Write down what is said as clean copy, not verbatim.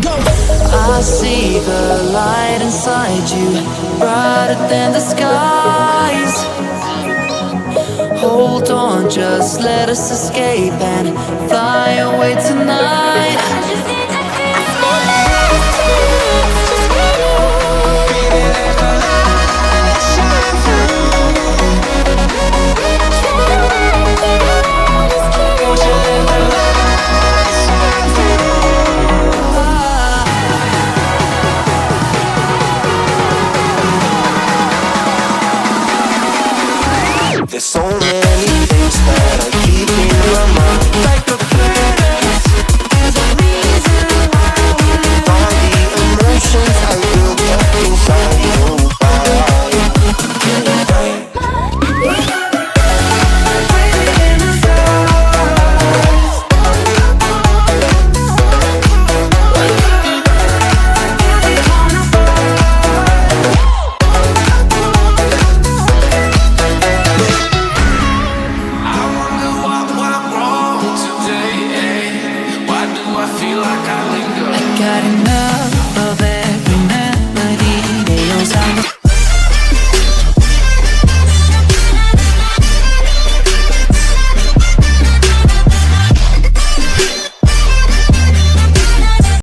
I see the light inside you, brighter than the skies. Hold on, just let us escape and fly away tonight. There's so many things that I keep in my mind, like a furnace. There's a reason why we live. All the emotions I built up inside you. I got enough